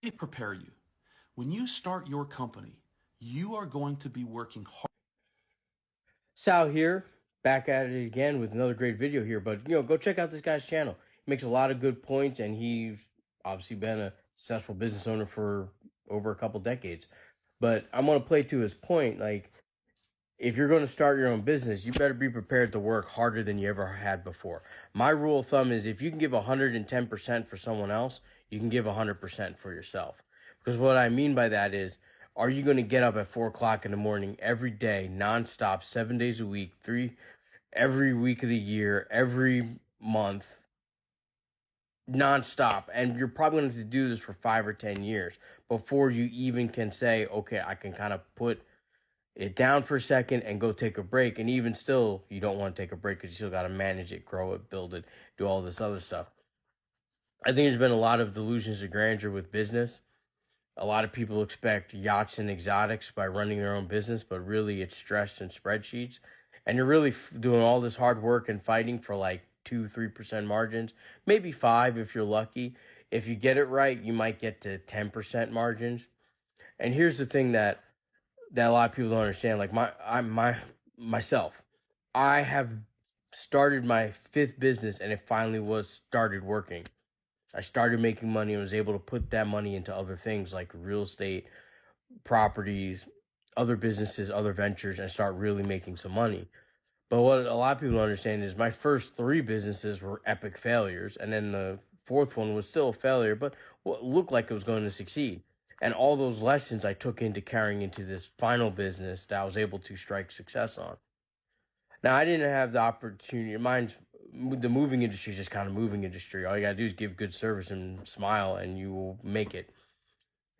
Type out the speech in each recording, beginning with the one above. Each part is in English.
me prepare you. When you start your company, you are going to be working hard. Sal here, back at it again with another great video here. But go check out this guy's channel. He makes a lot of good points, and he's obviously been a successful business owner for over a couple decades. But I'm gonna play to his point. Like, if you're going to start your own business, you better be prepared to work harder than you ever had before. My rule of thumb is if you can give 110% for someone else, you can give 100% for yourself. Because what I mean by that is, are you going to get up at 4 o'clock in the morning every day, nonstop, 7 days a week, every week of the year, every month, nonstop, and you're probably going to have to do this for 5 or 10 years before you even can say, okay, I can kind of put it down for a second and go take a break. And even still, you don't want to take a break because you still got to manage it, grow it, build it, do all this other stuff. I think there's been a lot of delusions of grandeur with business. A lot of people expect yachts and exotics by running their own business, but really it's stress and spreadsheets. And you're really doing all this hard work and fighting for like 2-3% margins, maybe 5 if you're lucky. If you get it right, you might get to 10% margins. And here's the thing that a lot of people don't understand. Like myself, I have started my 5th business, and it finally started working. I started making money and was able to put that money into other things like real estate, properties, other businesses, other ventures, and start really making some money. But what a lot of people don't understand is my first 3 businesses were epic failures, and then the 4th one was still a failure, but what looked like it was going to succeed. And all those lessons I took into carrying into this final business that I was able to strike success on. Now, I didn't have the opportunity. The moving industry is just kind of moving industry. All you got to do is give good service and smile, and you will make it.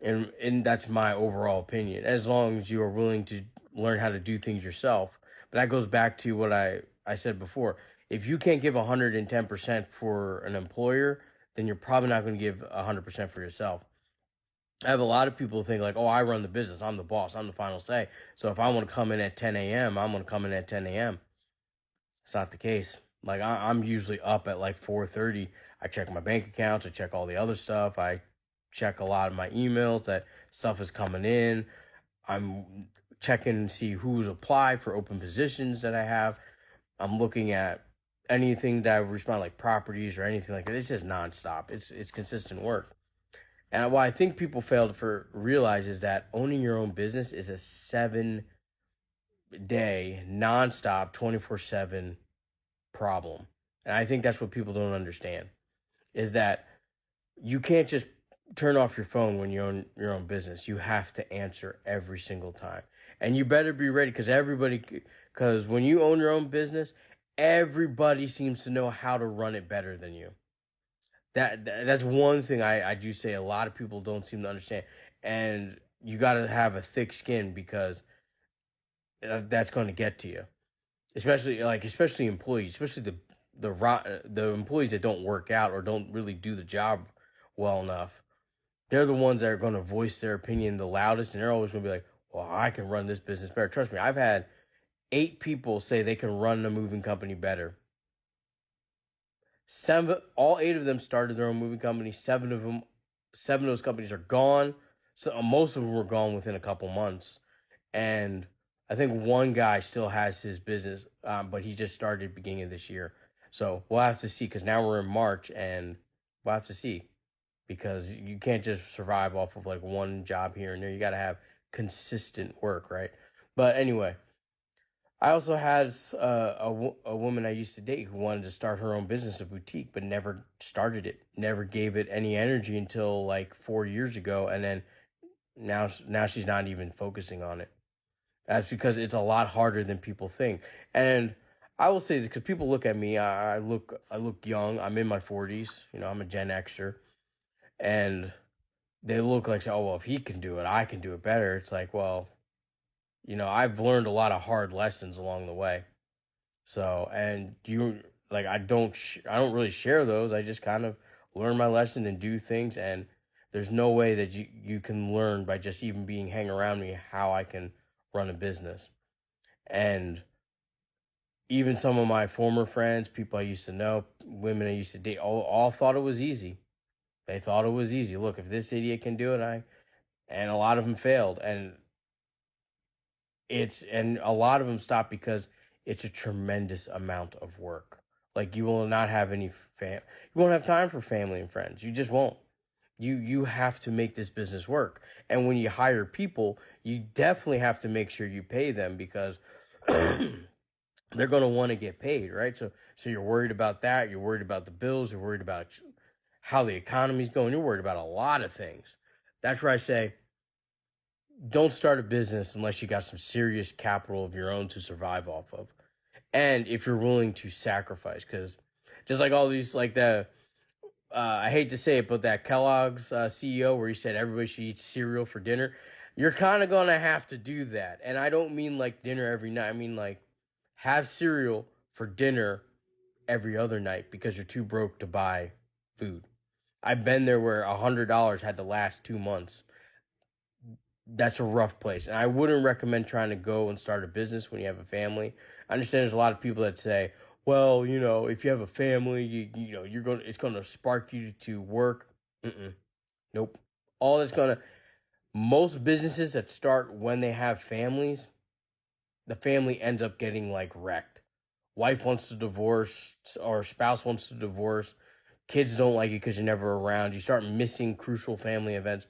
And that's my overall opinion, as long as you are willing to learn how to do things yourself. But that goes back to what I said before. If you can't give 110% for an employer, then you're probably not going to give 100% for yourself. I have a lot of people think like, oh, I run the business. I'm the boss. I'm the final say. So if I want to come in at 10 a.m., I'm going to come in at 10 a.m. It's not the case. Like I'm usually up at like 4:30. I check my bank accounts. I check all the other stuff. I check a lot of my emails that stuff is coming in. I'm checking to see who's applied for open positions that I have. I'm looking at anything that I respond like properties or anything like that. It's just nonstop. It's consistent work. And what I think people fail to realize is that owning your own business is a 7-day, nonstop, 24/7 problem. And I think that's what people don't understand is that you can't just turn off your phone when you own your own business. You have to answer every single time. And you better be ready because when you own your own business, everybody seems to know how to run it better than you. That's one thing I do say a lot of people don't seem to understand. And you got to have a thick skin because that's going to get to you. Especially employees, especially the employees that don't work out or don't really do the job well enough. They're the ones that are going to voice their opinion the loudest, and they're always going to be like, "Well, I can run this business better." Trust me, I've had 8 people say they can run a moving company better. All 8 of them started their own moving company. 7 of those companies are gone. So most of them were gone within a couple months, and I think one guy still has his business, but he just started beginning of this year. So we'll have to see because now we're in March, and we'll have to see because you can't just survive off of like one job here and there. You got to have consistent work, right? But anyway. I also had a woman I used to date who wanted to start her own business, a boutique, but never started it, never gave it any energy until like 4 years ago. And then now she's not even focusing on it. That's because it's a lot harder than people think. And I will say this because people look at me, I look young. I'm in my 40s. I'm a Gen Xer. And they look like, oh, well, if he can do it, I can do it better. It's like, well, I've learned a lot of hard lessons along the way. So, and I don't really share those. I just kind of learn my lesson and do things. And there's no way that you can learn by just even hang around me how I can run a business. And even some of my former friends, people I used to know, women I used to date, all thought it was easy. They thought it was easy. Look, if this idiot can do it, and a lot of them failed. And a lot of them stopped because it's a tremendous amount of work. Like, you will not have you won't have time for family and friends. You just won't. You have to make this business work. And when you hire people, you definitely have to make sure you pay them, because they're going to want to get paid, right? So you're worried about that. You're worried about the bills. You're worried about how the economy's going. You're worried about a lot of things. That's where I say, don't start a business unless you got some serious capital of your own to survive off of. And if you're willing to sacrifice, because just like all these, like I hate to say it, but that Kellogg's CEO, where he said everybody should eat cereal for dinner, you're kind of going to have to do that. And I don't mean like dinner every night. I mean like have cereal for dinner every other night, because you're too broke to buy food. I've been there where $100 had to last 2 months. That's a rough place. And I wouldn't recommend trying to go and start a business when you have a family. I understand there's a lot of people that say, well, if you have a family, it's going to spark you to work. Nope. Most businesses that start when they have families, the family ends up getting like wrecked. Wife wants to divorce, or spouse wants to divorce. Kids don't like it because you're never around. You start missing crucial family events.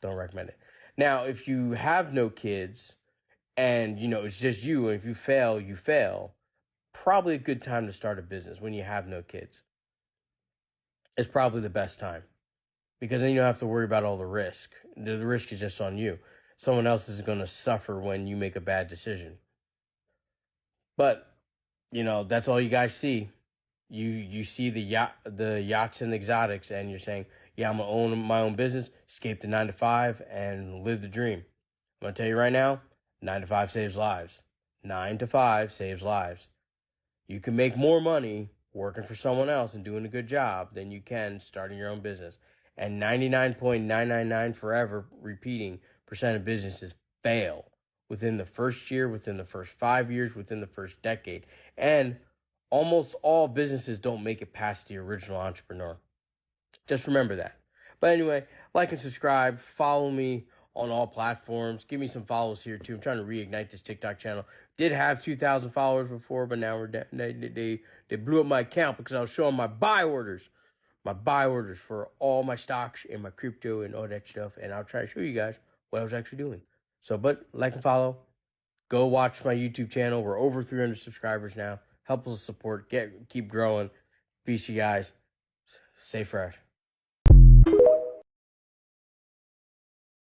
Don't recommend it. Now, if you have no kids and, it's just you, and if you fail, you fail, probably a good time to start a business when you have no kids. It's probably the best time, because then you don't have to worry about all the risk. The risk is just on you. Someone else is going to suffer when you make a bad decision. But, that's all you guys see. You see the yachts and exotics, and you're saying, yeah, I'm going to own my own business, escape the 9 to 5, and live the dream. I'm going to tell you right now, 9 to 5 saves lives. 9 to 5 saves lives. You can make more money working for someone else and doing a good job than you can starting your own business. And 99.999 forever repeating percent of businesses fail within the first year, within the first 5 years, within the first decade. And almost all businesses don't make it past the original entrepreneur. Just remember that. But anyway, like and subscribe. Follow me on all platforms. Give me some follows here too. I'm trying to reignite this TikTok channel. Did have 2,000 followers before, but now they blew up my account because I was showing my buy orders. My buy orders for all my stocks and my crypto and all that stuff. And I'll try to show you guys what I was actually doing. So, but like and follow. Go watch my YouTube channel. We're over 300 subscribers now. Help us support. Keep growing. Peace, you guys. Stay fresh.